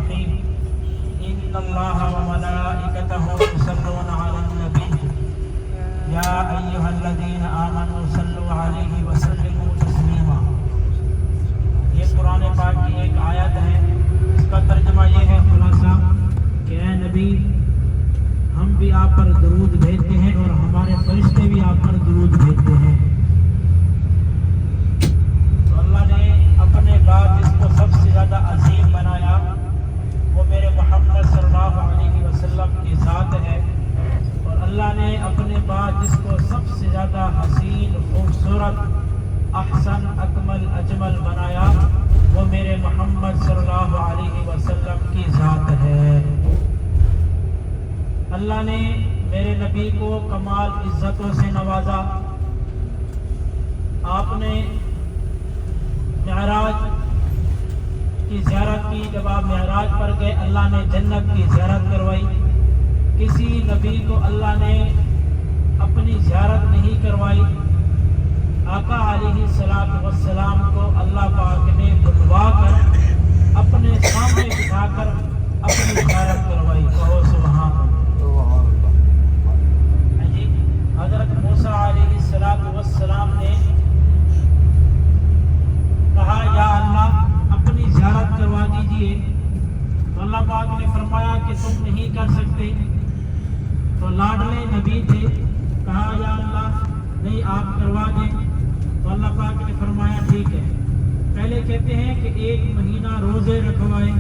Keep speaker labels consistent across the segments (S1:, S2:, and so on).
S1: الرحيم إن الله وملائكته يصلون على النبي يا أيها الذين آمنوا صلوا عليه وسلموا تسليما. یہ قرآن پاک کی ایک آیت ہے، اس کا ترجمہ یہ ہے خلاصہ کہ اے نبی ہم بھی آپ پر درود بھیجتے ہیں اور ہمارے فرشتے بھی آپ پر درود بھیجتے ہیں. تو اللہ نے اپنے بعد جس کو سب سے زیادہ عظیم بنایا وہ میرے محمد صلی اللہ علیہ وسلم کی ذات ہے، اور اللہ نے اپنے بعد جس کو سب سے زیادہ حسین، خوبصورت، احسن، اکمل، اجمل بنایا وہ میرے محمد صلی اللہ علیہ وسلم کی ذات ہے. اللہ نے میرے نبی کو کمال عزتوں سے نوازا. آپ نے معراج کی زیارت کی. جب آپ معراج پر گئے اللہ نے جنت کی زیارت کروائی. کسی نبی کو اللہ نے اپنی زیارت نہیں کروائی. آقا علیہ السلام کو اللہ پاک نے بلوا کر اپنے سامنے بٹھا کر اپنی زیارت کروائی. کہو سبحان اللہ. حضرت موسیٰ علیہ السلام نے کہا یا اللہ اپنی زیارت کروا دیجئے، تو اللہ پاک نے فرمایا کہ تم نہیں کر سکتے. تو لاڈلے نبی تھے، کہا یا اللہ نہیں آپ کروا دیں. تو اللہ پاک نے فرمایا ٹھیک ہے. پہلے کہتے ہیں کہ 1 مہینہ روزے رکھوائے،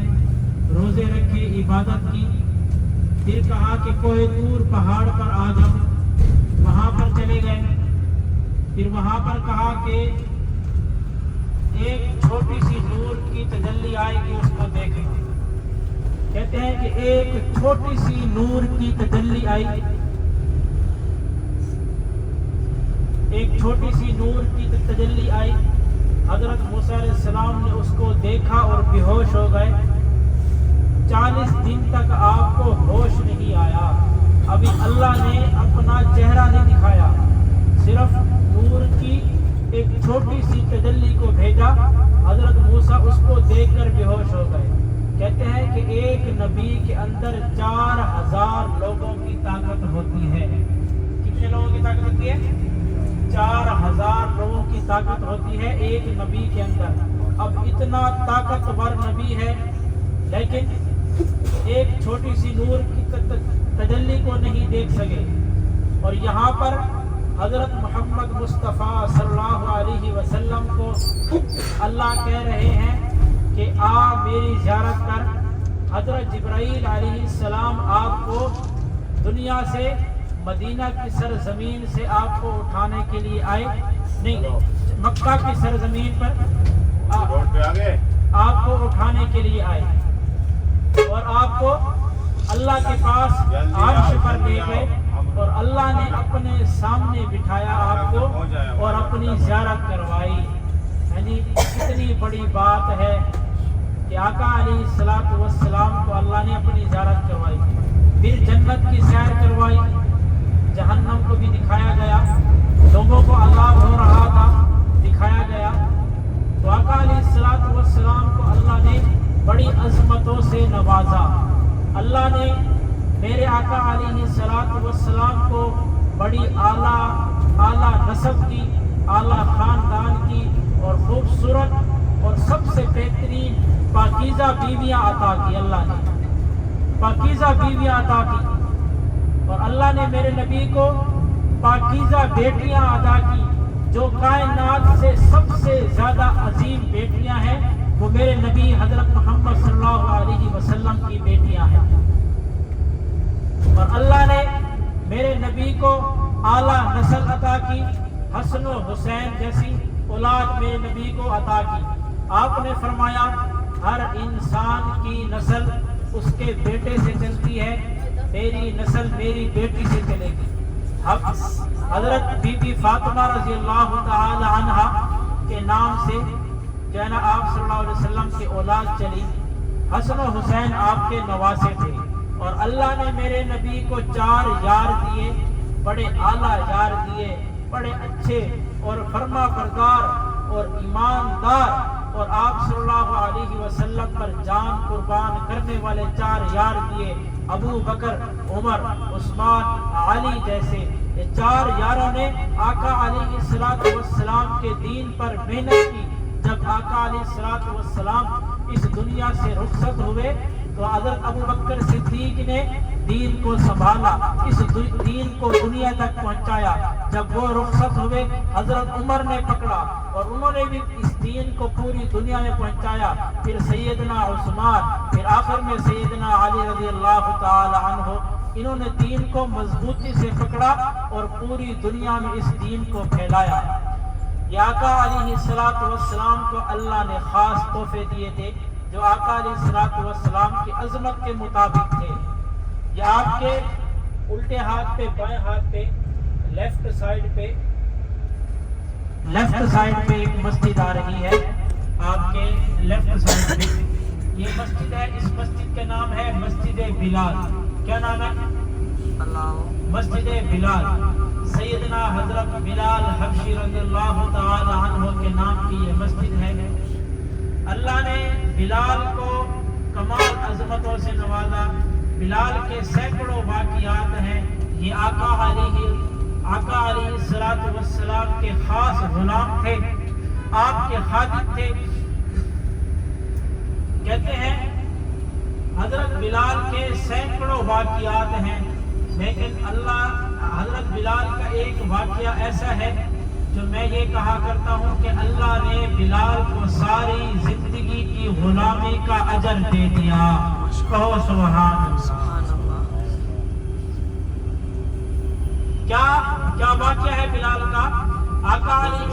S1: روزے رکھے، عبادت کی. پھر کہا کہ کوہ طور پہاڑ پر آ جاؤ، وہاں پر چلے گئے. پھر وہاں پر کہا کہ ایک چھوٹی سی نور کی تجلی آئے گی، اس کو دیکھیں. کہتے ہیں کہ ایک چھوٹی سی نور کی تجلی آئی، ایک چھوٹی سی نور کی تجلی آئی. حضرت موسیٰ علیہ السلام نے اس کو دیکھا اور بے ہوش ہو گئے. 40 دن تک آپ کو ہوش نہیں آیا. ابھی اللہ نے اپنا چہرہ نہیں دکھایا، صرف نور کی ایک چھوٹی سی تجلی کو بھیجا. حضرت موسیٰ اس کو دیکھ کر بے ہوش ہو گئے. کہتے ہیں کہ ایک نبی کے اندر 4000 لوگوں کی طاقت ہوتی ہے. کتنے لوگوں کی طاقت ہوتی ہے؟ 4000 لوگوں کی طاقت ہوتی ہے ایک نبی کے اندر. اب اتنا طاقتور نبی ہے لیکن ایک چھوٹی سی نور کی تجلی کو نہیں دیکھ سکے. اور یہاں پر حضرت محمد مصطفیٰ صلی اللہ علیہ وسلم کو اللہ کہہ رہے ہیں کہ آ میری زیارت کر. حضرت جبرائیل علیہ السلام آپ کو دنیا سے، مدینہ کی سرزمین سے آپ کو اٹھانے کے لیے آئے، نہیں مکہ کی سرزمین پر آپ کو اٹھانے کے لیے آئے، اور آپ کو اللہ کے پاس عرش پر لے گئے اور اللہ نے اپنے سامنے بٹھایا آپ کو اور اپنی زیارت کروائی. یعنی کتنی بڑی بات ہے کہ آقا علیہ السلام کو اللہ نے اپنی زیارت کروائی. پھر جنت کی سیر کروائی، جہنم کو بھی دکھایا گیا، لوگوں کو عذاب ہو رہا تھا دکھایا گیا. تو آقا علیہ السلام کو اللہ نے بڑی عظمتوں سے نوازا. اللہ نے میرے آقا علیہ السلام کو بڑی اعلیٰ نسب کی، اعلیٰ خاندان کی اور خوبصورت اور سب سے بہترین پاکیزہ بیویاں عطا کی. اللہ نے پاکیزہ بیویاں عطا کی، اور اللہ نے میرے نبی کو پاکیزہ بیٹیاں عطا کی. جو کائنات سے سب سے زیادہ عظیم بیٹیاں ہیں وہ میرے نبی حضرت محمد صلی اللہ علیہ وسلم کی بیٹیاں ہیں. اور اللہ نے میرے نبی کو اعلیٰ نسل عطا کی. حسن و حسین جیسی اولاد میرے نبی کو عطا کی. آپ نے فرمایا ہر انسان کی نسل اس کے بیٹے سے چلتی ہے، میری نسل میری بیٹی سے چلے گی. حضرت بی بی فاطمہ رضی اللہ تعالی عنہ کے نام سے جو ہے نا آپ صلی اللہ علیہ وسلم کی اولاد چلی. حسن و حسین آپ کے نواسے تھے، اور اللہ نے میرے نبی کو 4 یار دیے، بڑے اعلیٰ یار دیے، بڑے اچھے اور فرما بردار اور ایماندار اور آپ صلی اللہ علیہ وسلم پر جان قربان کرنے والے 4 یار دیے، ابو بکر، عمر، عثمان، علی جیسے۔ یہ 4 یاروں نے آقا علیہ السلام کے دین پر محنت کی۔ جب آقا علیہ السلام اس دنیا سے رخصت ہوئے تو حضرت ابو بکر صدیق نے دین کو سنبھالا، اس دین کو دنیا تک پہنچایا۔ جب وہ رخصت ہوئے حضرت عمر نے پکڑا اور انہوں نے بھی اس دین کو پوری دنیا میں پہنچایا۔ پھر سیدنا عثمان، پھر آخر میں سیدنا علی رضی اللہ تعالی عنہ، انہوں نے دین کو مضبوطی سے پکڑا اور پوری دنیا میں اس دین کو پھیلایا۔ یہ آقا علیہ السلام کو اللہ نے خاص تحفے دیے تھے جو آقا علیہ السلام کی عظمت کے مطابق تھے۔ یہ آپ کے الٹے ہاتھ پہ، بائیں ہاتھ پہ، لیفٹ سائڈ پہ ایک مسجد آ رہی ہے، آپ کے لیفٹ سائڈ پہ یہ مسجد ہے۔ اس مسجد کا نام ہے مسجد بلال۔ کیا نام ہے؟ مسجد بلال۔ سیدنا حضرت بلال حبشی رضی اللہ تعالی عنہ کے نام کی یہ مسجد ہے۔ اللہ نے بلال کو کمال عظمتوں سے نوازا۔ بلال کے سینکڑوں واقعات ہیں۔ یہ آقا علیہ السلام کے خاص غلام تھے، آپ کے خادم تھے۔ کہتے ہیں حضرت بلال کے سینکڑوں واقعات ہیں، لیکن حضرت بلال کا ایک واقعہ ایسا ہے جو میں یہ کہا کرتا ہوں کہ اللہ نے بلال کو ساری زندگی کی غلامی کا اجر دے دیا۔ کہو سبحان اللہ۔ کیا واقعہ ہے بلال کا؟ آقا علیہ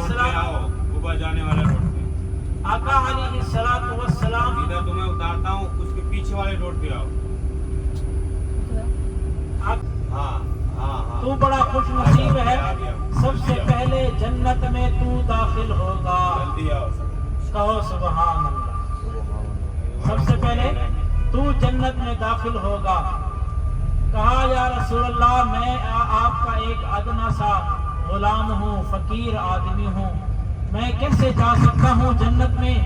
S1: السلام
S2: ادھر تمہیں اتارتا ہوں، اس کے پیچھے والے روڈ پہ آؤ۔
S1: تو بڑا خوش نصیب ہے، سب سے پہلے جنت میں تو داخل ہوگا۔ کہو سبحان اللہ۔ سب سے پہلے تو جنت میں داخل ہوگا۔ کہا یا رسول اللہ میں آپ کا ایک ادنا سا غلام ہوں، فقیر آدمی ہوں، میں کیسے جا سکتا ہوں جنت میں؟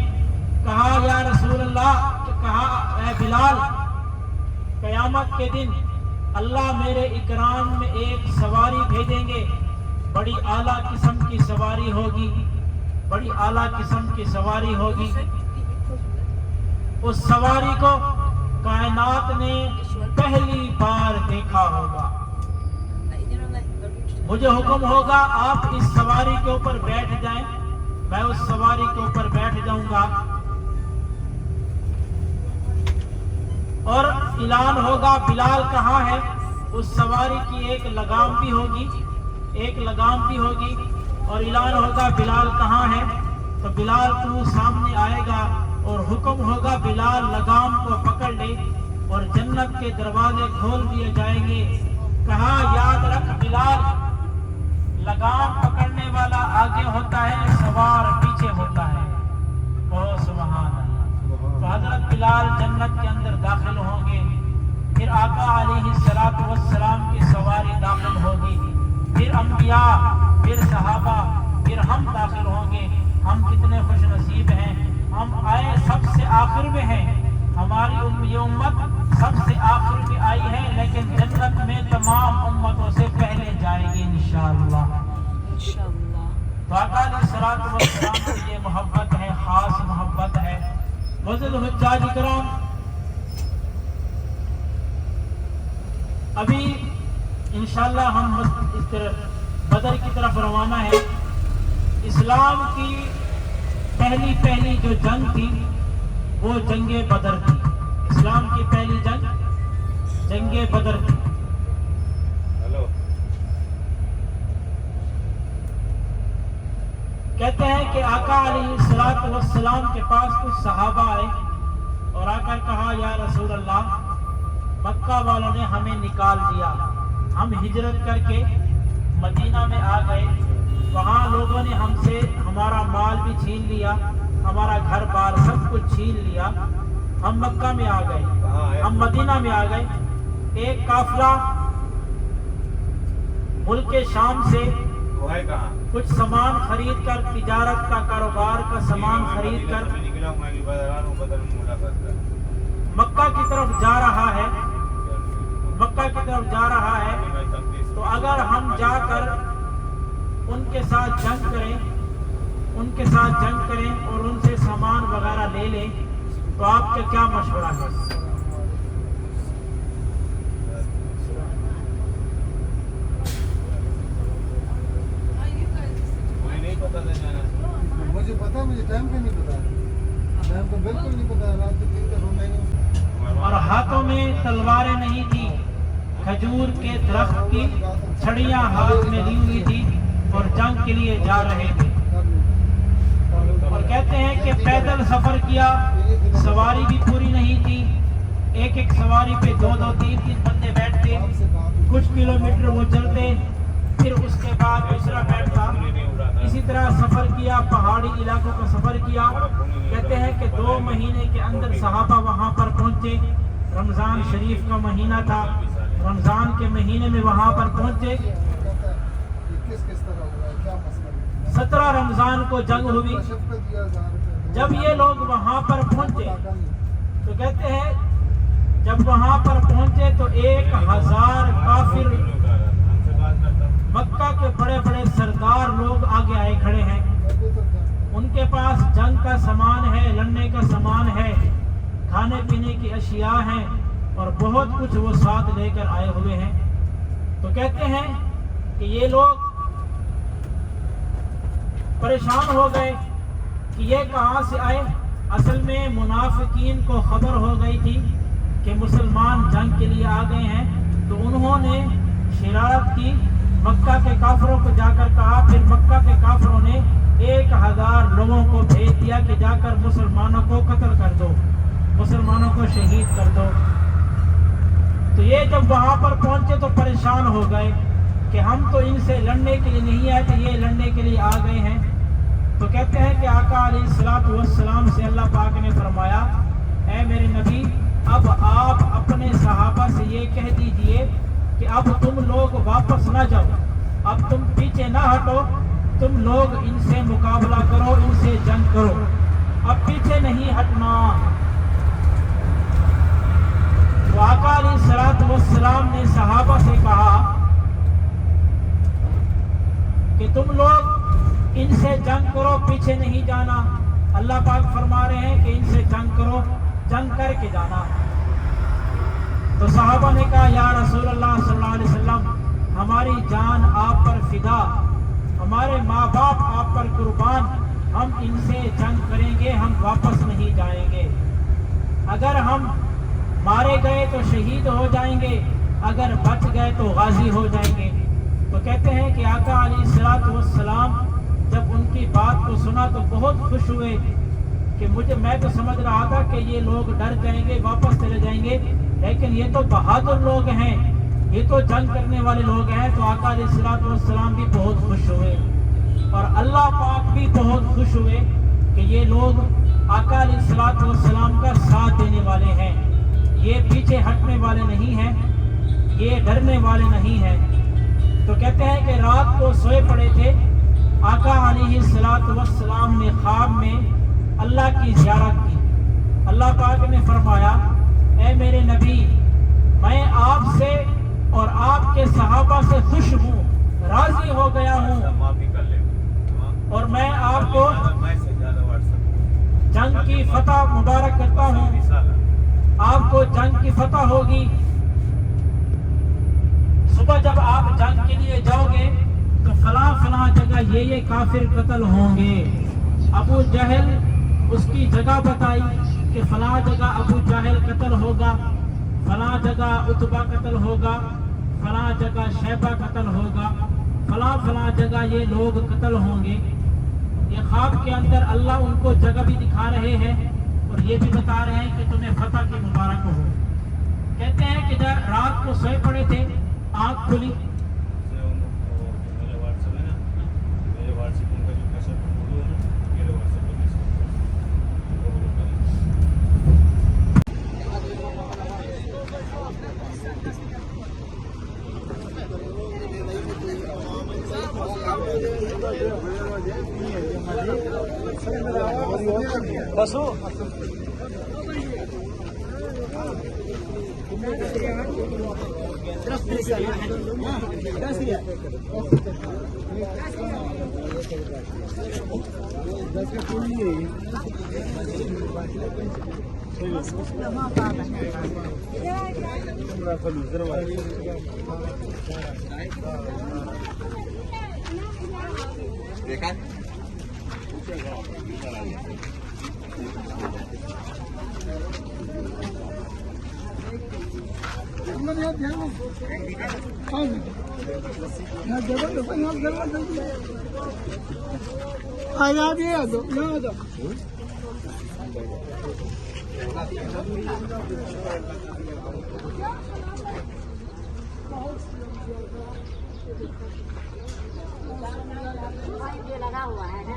S1: کہا یا رسول اللہ، کہا اے بلال، قیامت کے دن اللہ میرے اکرام میں ایک سواری بھیجیں گے، بڑی اعلیٰ قسم کی سواری ہوگی، بڑی اعلیٰ قسم کی سواری ہوگی۔ اس سواری کو کائنات نے پہلی بار دیکھا ہوگا۔ مجھے حکم ہوگا آپ اس سواری کے اوپر بیٹھ جائیں، میں اس سواری کے اوپر بیٹھ جاؤں گا اور اعلان ہوگا بلال کہاں ہے۔ اس سواری کی ایک لگام بھی ہوگی اور اعلان ہوگا بلال کہاں ہے، تو بلال تو سامنے آئے گا اور حکم ہوگا بلال لگام کو پکڑ لے اور جنت کے دروازے کھول دیے جائیں گے۔ کہا یاد رکھ بلال، لگام پکڑنے والا آگے ہوتا ہے، سوار پیچھے ہوتا ہے۔ بہت سبحان اللہ۔ تو حضرت بلال جنت کے اندر داخل ہوں گے، پھر آقا علیہ السلام کی سواری داخل ہوگی، پھر انبیاء، پھر صحابہ، پھر ہم داخل ہوں گے۔ ہم کتنے خوش نصیب ہیں، ہم آئے سب سے آخر میں ہیں، ہماری یہ امت سب سے آخر میں آئی ہے، لیکن جنت میں تمام امتوں سے پہلے جائے گی انشاءاللہ۔ تو آقا علیہ السلام کی یہ محبت ہے، خاص محبت ہے۔ معزز حجاج کرام، ابھی انشاءاللہ ہم اس طرف بدر کی طرف روانہ ہے۔ اسلام کی پہلی جو جنگ تھی وہ جنگ بدر تھی۔ اسلام کی پہلی جنگ بدر تھی۔ کہتے ہیں کہ آقا علیہ السلام کے پاس کچھ صحابہ آئے اور آ کر کہا یا رسول اللہ، مکہ والوں نے ہمیں نکال دیا، ہم ہجرت کر کے مدینہ میں آ گئے، وہاں لوگوں نے ہم سے ہمارا مال بھی چھین لیا، ہمارا گھر بار سب کچھ چھین لیا، ہم مکہ میں آ گئے، ہم مدینہ میں آ گئے۔ ایک قافلہ ملک شام سے
S2: कहाँ?
S1: कुछ सामान खरीद कर, तिजारत का, कारोबार का सामान खरीद कर
S2: मैं निकला हूँ, मैं बदल में मुलाकात कर।
S1: मक्का की तरफ जा रहा है, मक्का की तरफ जा रहा है, तो अगर हम जाकर उनके साथ जंग करें, उनके साथ जंग करें और उनसे सामान वगैरह ले लें, तो आपका क्या मशवरा है?
S2: मुझे नहीं पता था जाना।
S3: मुझे पता, मुझे टाइम का नहीं पता, टाइम का बिल्कुल नहीं पता। रात के 3 का रूम नहीं,
S1: और हाथों में तलवारें नहीं थी, खजूर के दरख्त की छड़ियां हाथ में ली हुई थी और जंग के लिए जा रहे थे। और कहते हैं कि पैदल सफर किया, सवारी भी पूरी नहीं थी, एक एक सवारी पे 2-2, 3-3 बंदे बैठते, कुछ किलोमीटर वो चलते, फिर उसके बाद दूसरा बैठता। इसी तरह सफर किया, पहाड़ी इलाकों का सफर किया। कहते हैं कि 2 महीने के अंदर सहाबा वहां पर पहुंचे। रमजान शरीफ का महीना था, रमजान के महीने में वहां पर पहुंचे।
S3: किस तरह हुआ है, क्या मसला है?
S1: 17 रमजान को जंग हुई। जब ये लोग वहां पर पहुंचे तो कहते हैं जब वहां पर पहुंचे तो 1000 काफिर, मक्का के बड़े बड़े सरदार लोग आगे आए खड़े हैं। उनके पास जंग का सामान है, लड़ने का सामान है, खाने पीने की अशिया हैं और बहुत कुछ वो साथ लेकर आए हुए हैं। तो कहते हैं कि ये लोग परेशान हो गए कि ये कहां से आए। असल में मुनाफिकीन को खबर हो गई थी कि मुसलमान जंग के लिए आ गए हैं, तो उन्होंने शरारत की, मक्का के काफिरों को जाकर कहा। फिर मक्का के काफिरों ने 1000 लोगों को भेज दिया कि जाकर मुसलमानों को कत्ल कर दो, मुसलमानों को शहीद कर दो। तो ये जब वहां पर पहुंचे तो परेशान हो गए कि हम तो इनसे लड़ने के लिए नहीं आए थे, ये लड़ने के लिए आ गए हैं। तो कहते हैं कि आका अलैहिस्सलातु वस्सलाम से अल्लाह पाक ने फरमाया, ऐ मेरे नबी, अब आप अपने सहाबा से ये कह दीजिए कि अब तुम लोग वापस ना जाओ, अब तुम पीछे ना हटो, तुम लोग इनसे मुकाबला करो, इनसे जंग करो, अब पीछे नहीं हटना। तो आका अलैहिस्सलातु वस्सलाम ने सहाबा से कहा कि तुम लोग इनसे जंग करो, पीछे नहीं जाना। अल्लाह पाक फरमा रहे हैं कि इनसे जंग करो, जंग करके जाना। तो सहाबा ने कहा, या रसूल अल्लाह सल्लल्लाहु अलैहि वसल्लम, हमारी जान आप पर फिदा, हमारे माँ बाप आप पर कुर्बान, हम इनसे जंग करेंगे, हम वापस नहीं जाएंगे। अगर हम मारे गए तो शहीद हो जाएंगे, अगर बच गए तो गाजी हो जाएंगे। तो कहते हैं कि आका अलैहिस्सलातु वस्सलाम जब उनकी बात को सुना तो बहुत खुश हुए कि मैं तो समझ रहा था कि ये लोग डर जाएंगे, वापस चले जाएंगे, लेकिन ये तो बहादुर लोग हैं, ये तो जंग करने वाले लोग हैं। तो आका अलैहिस्सलातु वस्सलाम भी बहुत खुश हुए और अल्लाह पाक भी बहुत खुश हुए कि ये लोग आका अलैहिस्सलातु वस्सलाम का साथ देने वाले हैं, ये पीछे हटने वाले नहीं हैं, ये डरने वाले नहीं हैं। तो कहते हैं कि रात को सोए पड़े थे, आका अलैहिस्सलातु वस्सलाम ने ख्वाब में अल्लाह की ज़ियारत की। अल्लाह पाक ने फरमाया, ऐ मेरे नबी, मैं आपसे और आपके सहाबा से खुश हूँ, राजी हो गया हूँ, और मैं आपको जंग की फतह मुबारक करता हूँ, आपको जंग की फतह होगी। सुबह जब आप जंग के लिए जाओगे तो फलां जगह ये काफिर कत्ल होंगे। अबू जहल उसकी जगह बताई कि फलां जगह अबू जहल कत्ल होगा, फलां जगह उतबा कत्ल होगा, फलां जगह शैबा कत्ल होगा, फलां जगह ये लोग कत्ल होंगे। ये ख्वाब के अंदर अल्लाह उनको जगह भी दिखा रहे हैं और ये भी बता रहे हैं कि तुम्हें फतह की मुबारक हो। कहते हैं कि जब रात को सोए पड़े थे, आँख खुली,
S4: ये लगा हुआ है ना।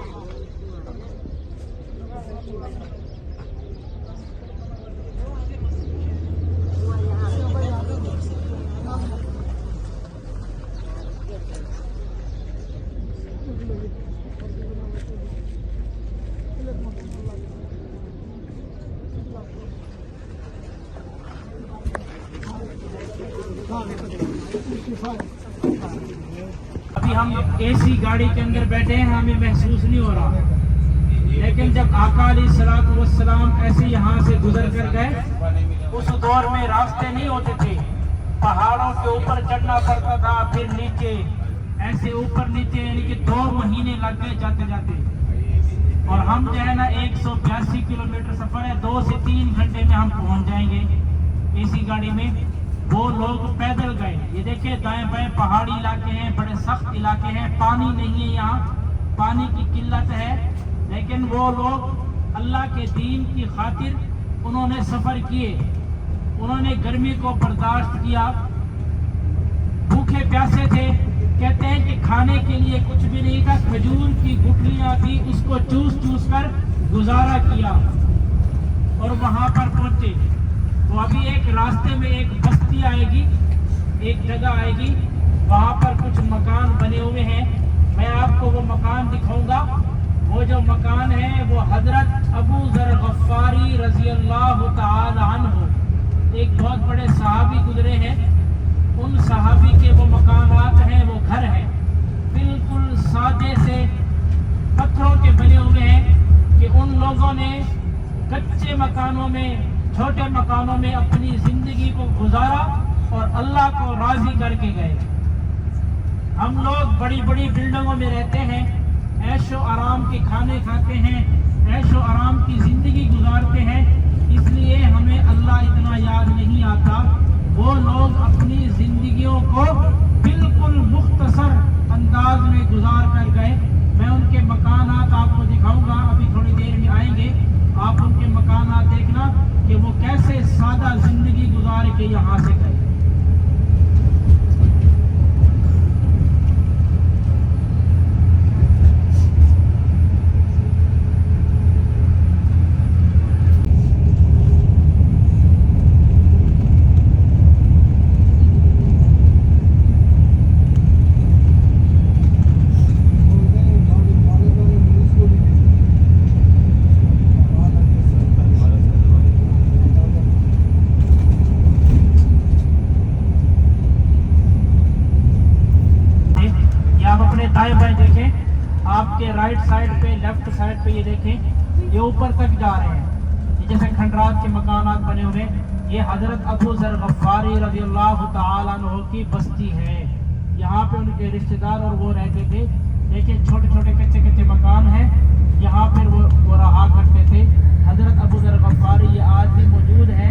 S1: अभी हम एसी गाड़ी के अंदर बैठे हैं, हमें महसूस नहीं हो रहा, लेकिन जब आका अलैहिस्सलातु वस्सलाम ऐसे यहाँ से गुजर कर गए, उस दौर में रास्ते नहीं होते थे, पहाड़ों के ऊपर चढ़ना पड़ता था, फिर नीचे, ऐसे ऊपर नीचे, यानी कि 2 महीने लग गए जाते जाते। और हम जो है ना 182 किलोमीटर सफर है, 2 से 3 घंटे में हम पहुंच जाएंगे एसी गाड़ी में। वो लोग पैदल गए। ये देखिए दाएं बाएं पहाड़ी इलाके हैं, बड़े सख्त इलाके हैं, पानी नहीं है यहाँ, पानी की किल्लत है, लेकिन वो लोग अल्लाह के दीन की खातिर उन्होंने सफर किए, उन्होंने गर्मी को बर्दाश्त किया, भूखे प्यासे थे, कहते हैं कि खाने के लिए कुछ भी नहीं था, खजूर की गुठलियां थी, उसको चूस चूस कर गुजारा किया और वहां पर पहुंचे। तो अभी एक रास्ते में एक बस्ती आएगी, एक जगह आएगी, वहां पर कुछ मकान बने हुए हैं, मैं आपको वो मकान दिखाऊंगा। वो जो मकान है वो हजरत अबू ज़र गफ़ारी रज़ी अल्लाह तआला अन्हु, एक बहुत बड़े सहाबी गुजरे हैं, उन सहाबी के वो मकानात हैं, वो घर हैं, बिल्कुल सादे से पत्थरों के बने हुए हैं कि उन लोगों ने कच्चे मकानों में, छोटे मकानों में अपनी जिंदगी को गुजारा और अल्लाह को राजी करके गए। हम लोग बड़ी बड़ी बिल्डिंगों में रहते हैं, ऐशो आराम के खाने खाते हैं, ऐशो आराम की जिंदगी गुजारते हैं, इसलिए हमें अल्लाह इतना याद नहीं आता। वो लोग अपनी जिंदगियों को बिल्कुल मुख्तसर अंदाज में गुजार कर गए। मैं उनके मकानात आपको दिखाऊंगा, अभी थोड़ी देर में आएंगे, आप उनके मकानात देखना कि वो कैसे सादा जिंदगी गुजार के यहाँ से गए। आपके राइट साइड पे, लेफ्ट साइड पे ये देखें, ये ऊपर तक जा रहे हैं, ये जैसे खंडरात के मकानात बने हुए। ये हजरत अबू ज़र गफ़ारी रज़ी अल्लाह तआला अन्हु की बस्ती है, यहाँ पे उनके रिश्तेदार और वो रहते थे। देखिए छोटे छोटे कच्चे कच्चे मकान हैं, यहाँ पर वो रहा करते थे। हजरत अबू ज़र गफ़ारी ये आज भी मौजूद है।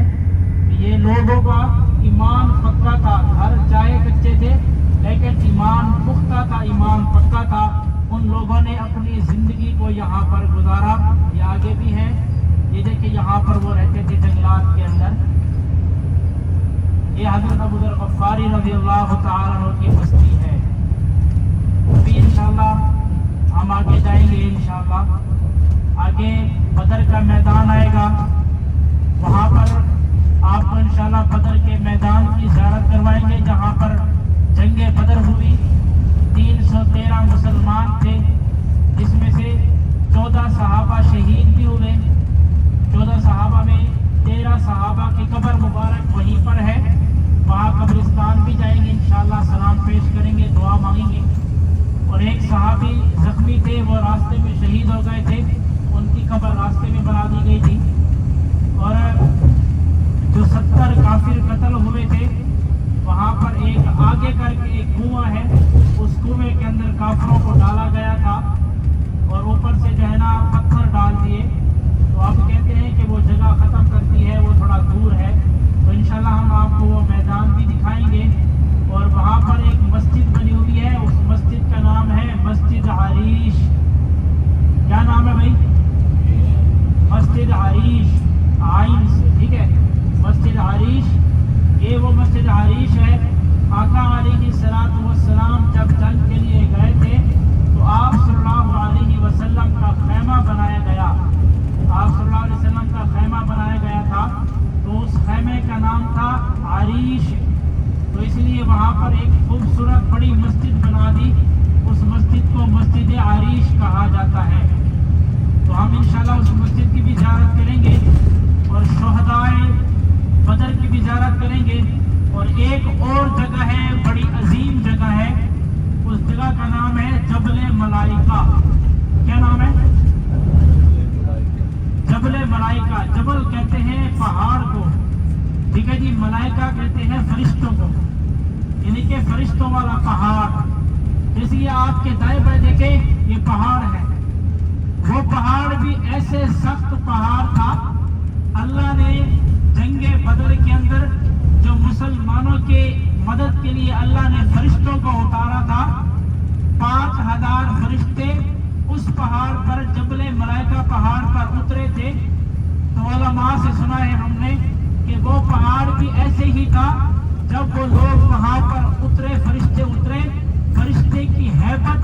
S1: ये लोगों का ईमान पक्का था, घर चाहे कच्चे थे लेकिन ईमान पुख्ता था, ईमान पक्का था। उन लोगों ने अपनी जिंदगी को यहाँ पर गुजारा। ये आगे भी है, ये देखिए यहाँ पर वो रहते थे जंगलात के अंदर। ये हजरत अबू ज़र गफ़ारी रज़ी अल्लाह तआला अन्हु की बस्ती है। अभी इंशाल्लाह हम आगे जाएंगे, इंशाल्लाह आगे बदर का मैदान आएगा, वहाँ पर आपको इंशाल्लाह बदर के मैदान की ज़ियारत करवाएंगे जहाँ पर जंगे बदर हुई। 313 मुसलमान थे, जिसमें से 14 सहाबा शहीद भी हुए। 14 सहाबा में 13 सहाबा की कब्र मुबारक वहीं पर है, वहाँ कब्रिस्तान भी जाएंगे इंशाअल्लाह, सलाम पेश करेंगे, दुआ मांगेंगे। और एक सहाबी जख्मी थे, वो रास्ते में शहीद हो गए थे, उनकी कब्र रास्ते में बना दी गई थी। और जो 70 काफिर कत्ल हुए थे, वहाँ पर एक आगे करके एक कुआं है, उस कुएं के अंदर काफिरों को डाला गया था और ऊपर से जो है ना पत्थर डाल दिए। तो आप कहते हैं कि वो जगह ख़त्म करती है, वो थोड़ा दूर है, तो इंशाल्लाह हम आपको वो मैदान भी दिखाएंगे। और वहाँ पर एक मस्जिद बनी हुई है, उस मस्जिद का नाम है मस्जिद आरीश। क्या नाम है भाई? मस्जिद आरीश, आइन से, ठीक है, मस्जिद आरीश। ये वो मस्जिद आरीश है। आका अलैहिस्सलातु वस्सलाम जब जंग के लिए गए थे तो आप सल्लल्लाहु अलैहि वसल्लम का खैमा बनाया गया। आप सल्लल्लाहु अलैहि वसल्लम का खैमा बनाया गया था, तो उस खैमे का नाम था आरीश। तो इसलिए वहाँ पर एक खूबसूरत बड़ी मस्जिद बना दी, उस मस्जिद को मस्जिद आरीश कहा जाता है। तो हम इंशाल्लाह उस मस्जिद की भी ज़ियारत करेंगे और शुहदाए बदर की भी ज़ियारत करेंगे। और एक और जगह है, बड़ी अजीम जगह है, उस जगह का नाम है जबले मलाइका। क्या नाम है? जबले मलाइका। जबल कहते हैं पहाड़ को, ठीक है जी, मलाइका कहते हैं फरिश्तों को, यानी कि फरिश्तों वाला पहाड़। इसलिए आपके दाएं बाएं देखें, ये पहाड़ है। वो पहाड़ भी ऐसे सख्त पहाड़ था, अल्लाह ने जंगे बदर के अंदर जो मुसलमानों के मदद के लिए अल्लाह ने फरिश्तों को उतारा था, 5000 फरिश्ते उस पहाड़ पर, जबले मलाइका पहाड़ पर उतरे थे। तो उलमा से सुना है हमने कि वो पहाड़ भी ऐसे ही था, जब वो लोग वहां पर उतरे, फरिश्ते उतरे, फरिश्ते की हैबत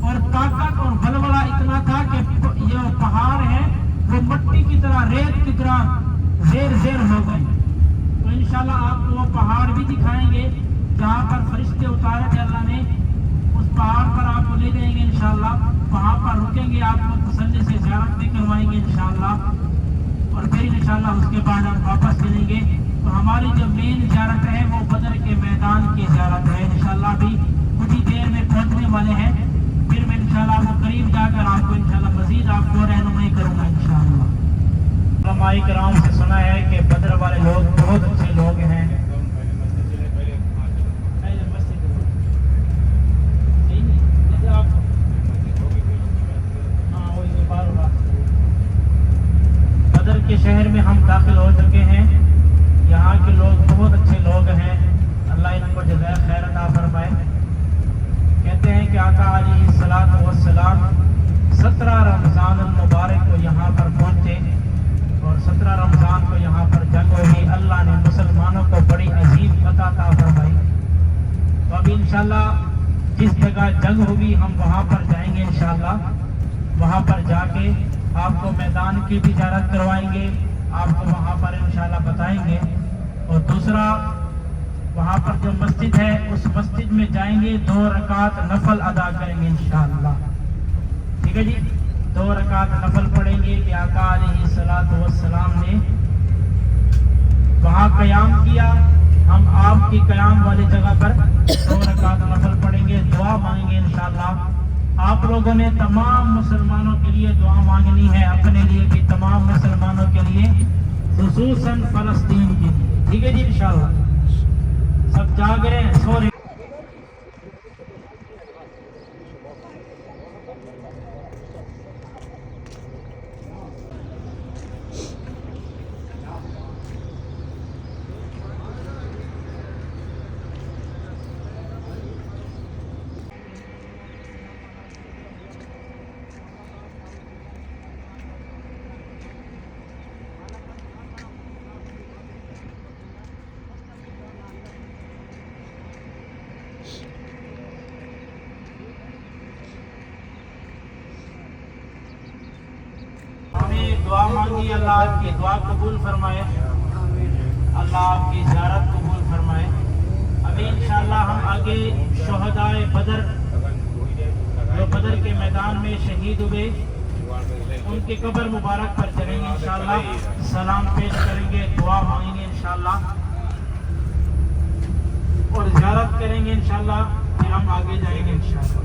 S1: और ताकत और बलबला इतना था कि ये पहाड़ है वो मट्टी की तरह, रेत की तरह ज़ेर ज़ेर हो गए। तो इंशाल्लाह आपको वो पहाड़ भी दिखाएंगे जहाँ पर फरिश्ते उतारे थे अल्लाह ने। उस पहाड़ पर आपको ले जाएंगे इंशाल्लाह, वहाँ पर रुकेंगे, आपको तसल्ली से ज़ियारत भी करवाएंगे इंशाल्लाह। और फिर इंशाल्लाह उसके बाद हम वापस चलेंगे। तो हमारी जो मेन ज़ियारत है वो बदर के मैदान की ज़ियारत है। इंशाल्लाह भी कुछ ही देर में पहुँचने वाले हैं, फिर मैं इंशाल्लाह वो करीब जाकर आपको इंशाल्लाह मज़ीद आपको रहनुमाई करूँगा इंशाल्लाह। उलमाए किराम से सुना है कि बदर वाले लोग बहुत अच्छे लोग हैं। बदर के शहर में हम दाखिल हो चुके हैं, यहाँ के लोग बहुत अच्छे लोग हैं, अल्लाह इनको जज़ाए खैर अता फरमाए। कहते हैं कि आका अलैहिस्सलातु वस्सलाम 17 रमज़ान मुबारक को यहाँ पर पहुँचे और 17 रमज़ान को यहाँ पर जंग हुई। अल्लाह ने मुसलमानों को बड़ी अजीब फतह अता फरमाई। तो अभी इंशाल्लाह जिस जगह जंग हुई हम वहाँ पर जाएंगे इंशाल्लाह, वहाँ पर जाके आपको मैदान की भी ज़ियारत करवाएंगे, आपको वहाँ पर इंशाल्लाह बताएंगे। और दूसरा, वहाँ पर जो मस्जिद है उस मस्जिद में जाएंगे, 2 रकात नफल अदा करेंगे इंशाअल्लाह, ठीक है जी। 2 रकात नफल पढ़ेंगे कि आका अलैहिस्सलातु वस्सलाम ने वहाँ क़याम किया, हम आपकी क़याम वाली जगह पर 2 रकात नफल पढ़ेंगे, दुआ मांगेंगे इंशाअल्लाह। आप लोगों ने तमाम मुसलमानों के लिए दुआ मांगनी है, अपने लिए भी, तमाम मुसलमानों के लिए, खुसूसन फ़लस्तीन के लिए, ठीक है जी इंशाअल्लाह। सब जाग रहे हैं, सो रहे। दुआ मांगी, अल्लाह आपकी दुआ कबूल फरमाए, अल्लाह आपकी ज़ियारत कबूल फरमाए। अभी इंशाअल्लाह हम आगे शुहदाए बदर جو بدر کے میدان میں شہید ہوئے ان کے قبر مبارک پر چلیں گے انشاءاللہ, سلام پیش کریں گے, دعا مانگیں گے انشاءاللہ اور زیارت کریں گے انشاءاللہ, پھر ہم آگے جائیں گے انشاءاللہ.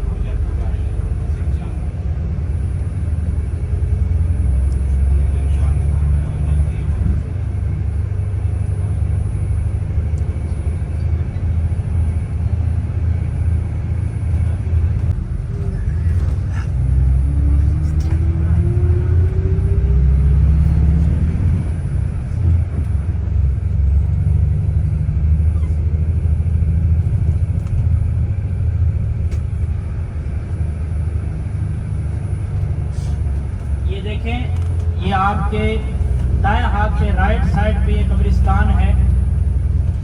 S1: یہ آپ کے دائیں ہاتھ پہ رائٹ سائڈ پہ یہ قبرستان ہے,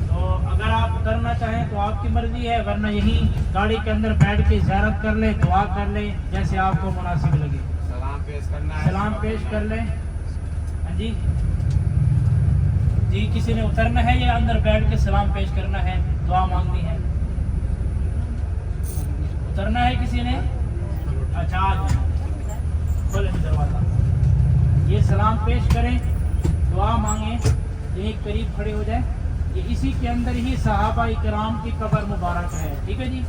S1: تو اگر آپ اترنا چاہیں تو آپ کی مرضی ہے, ورنہ یہی گاڑی کے اندر بیٹھ کے زیارت کر لیں, دعا کر لیں, جیسے آپ کو مناسب لگے. سلام پیش کر لیں. ہاں جی جی, کسی نے اترنا ہے یا اندر بیٹھ کے سلام پیش کرنا ہے, دعا مانگنی ہے؟ اترنا ہے کسی نے؟ اچھا آ جائیں, کھولیں دروازہ, یہ سلام پیش کریں, دعا مانگیں, یہیں قریب کھڑے ہو جائیں. یہ اسی کے اندر ہی صحابہ کرام کی قبر مبارک ہے, ٹھیک ہے جی,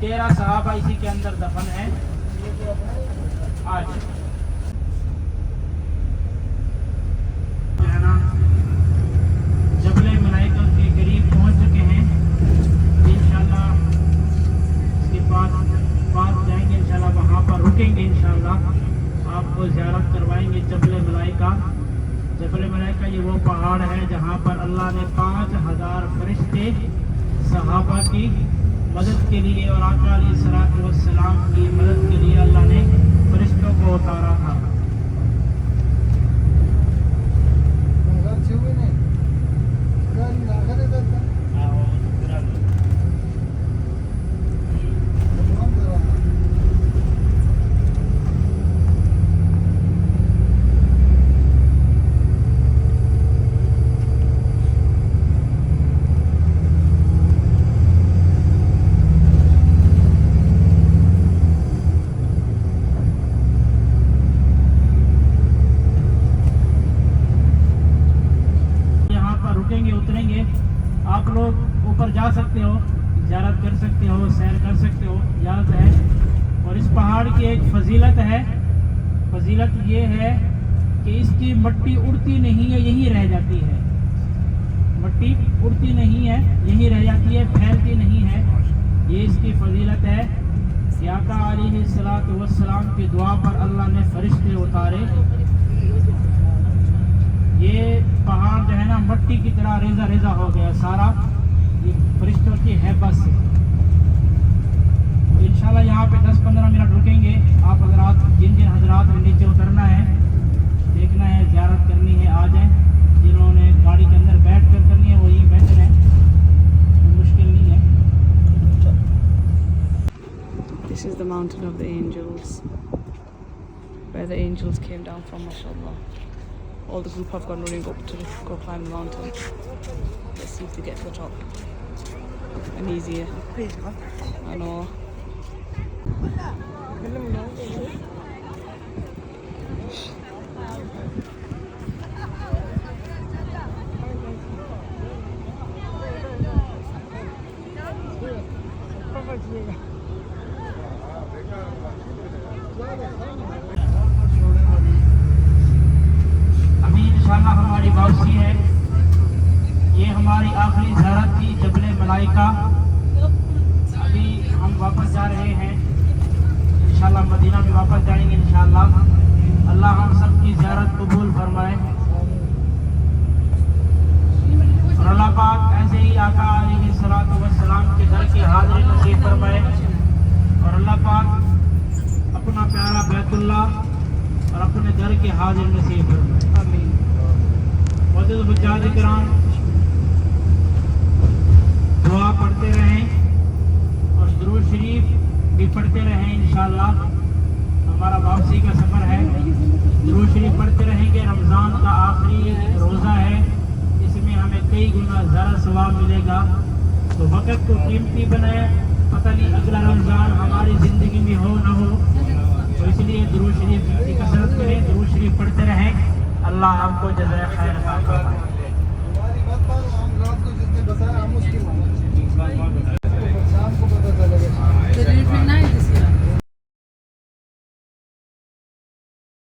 S1: 13 صحابہ اسی کے اندر دفن ہیں. آج جبل ملائکہ کے قریب پہنچ چکے ہیں. انشاءاللہ اس کے بعد جائیں گے انشاءاللہ, وہاں پر رکیں گے انشاءاللہ, آپ کو زیارت کروائیں گے جبل ملائکہ. جبل ملائکہ یہ وہ پہاڑ ہے جہاں پر اللہ نے 5000 فرشتے صحابہ کی مدد کے لیے اور آقا علیہ الصلوۃ والسلام کی مدد کے لیے اللہ نے فرشتوں کو اتارا تھا. اتریں گے, آپ لوگ اوپر جا سکتے ہو, زیارت کر سکتے ہو, سیر کر سکتے ہو, اجازت ہے. اور اس پہاڑ کی ایک فضیلت ہے, فضیلت یہ ہے کہ اس کی مٹی اڑتی نہیں ہے, یہی رہ جاتی ہے. مٹی اڑتی نہیں ہے, یہی رہ جاتی ہے, پھیلتی نہیں ہے. یہ اس کی فضیلت ہے کہ آقا علیہ الصلوۃ والسلام کی دعا پر اللہ نے فرشتے اتارے. یہ پہاڑ جو ہے نا مٹی کی طرح ریزہ ریزہ ہو گیا سارا, یہ فرشتوں کی ہیبت سے. انشاءاللہ یہاں پہ 10-15 منٹ رکیں گے. آپ حضرات جن حضرات نے نیچے اترنا ہے, دیکھنا ہے, زیارت کرنی ہے, آ جائیں. جنہوں نے گاڑی کے اندر بیٹھ کر کرنی ہے وہ یہیں بیٹھ رہے ہیں, مشکل نہیں ہے.
S5: This is the mountain of the angels, where the angels came down from, mashallah. All the group have gone running up to go climb the mountain. Let's see if they get to the top. And easier. I know.
S1: انشاءاللہ ہماری واپسی ہے. یہ ہماری آخری زیارت تھی جبل ملائکہ. ابھی ہم واپس جا رہے ہیں, انشاءاللہ مدینہ میں واپس جائیں گے انشاءاللہ. اللہ ہم سب کی زیارت قبول فرمائے, اور اللہ پاک ایسے ہی آقا علیہ الصلوۃ والسلام کے در کی حاضری نصیب فرمائے, اور اللہ پاک اپنا پیارا بیت اللہ اور اپنے در کی حاضر نصیب فرمائے. آمین. معزز حجاج کرام, دعا پڑھتے رہیں اور درود شریف بھی پڑھتے رہیں. انشاءاللہ ہمارا واپسی کا سفر ہے, درود شریف پڑھتے رہیں گے. رمضان کا آخری روزہ ہے, اس میں ہمیں کئی گنا زیادہ ثواب ملے گا. تو وقت کو قیمتی بنائیں, پتہ نہیں اگلا رمضان ہماری زندگی میں ہو نہ ہو، تو اس لیے درود شریف کی کثرت کریں، درود شریف پڑھتے رہیں. اللہ آپ کو جزائے خیر عطا فرمائے.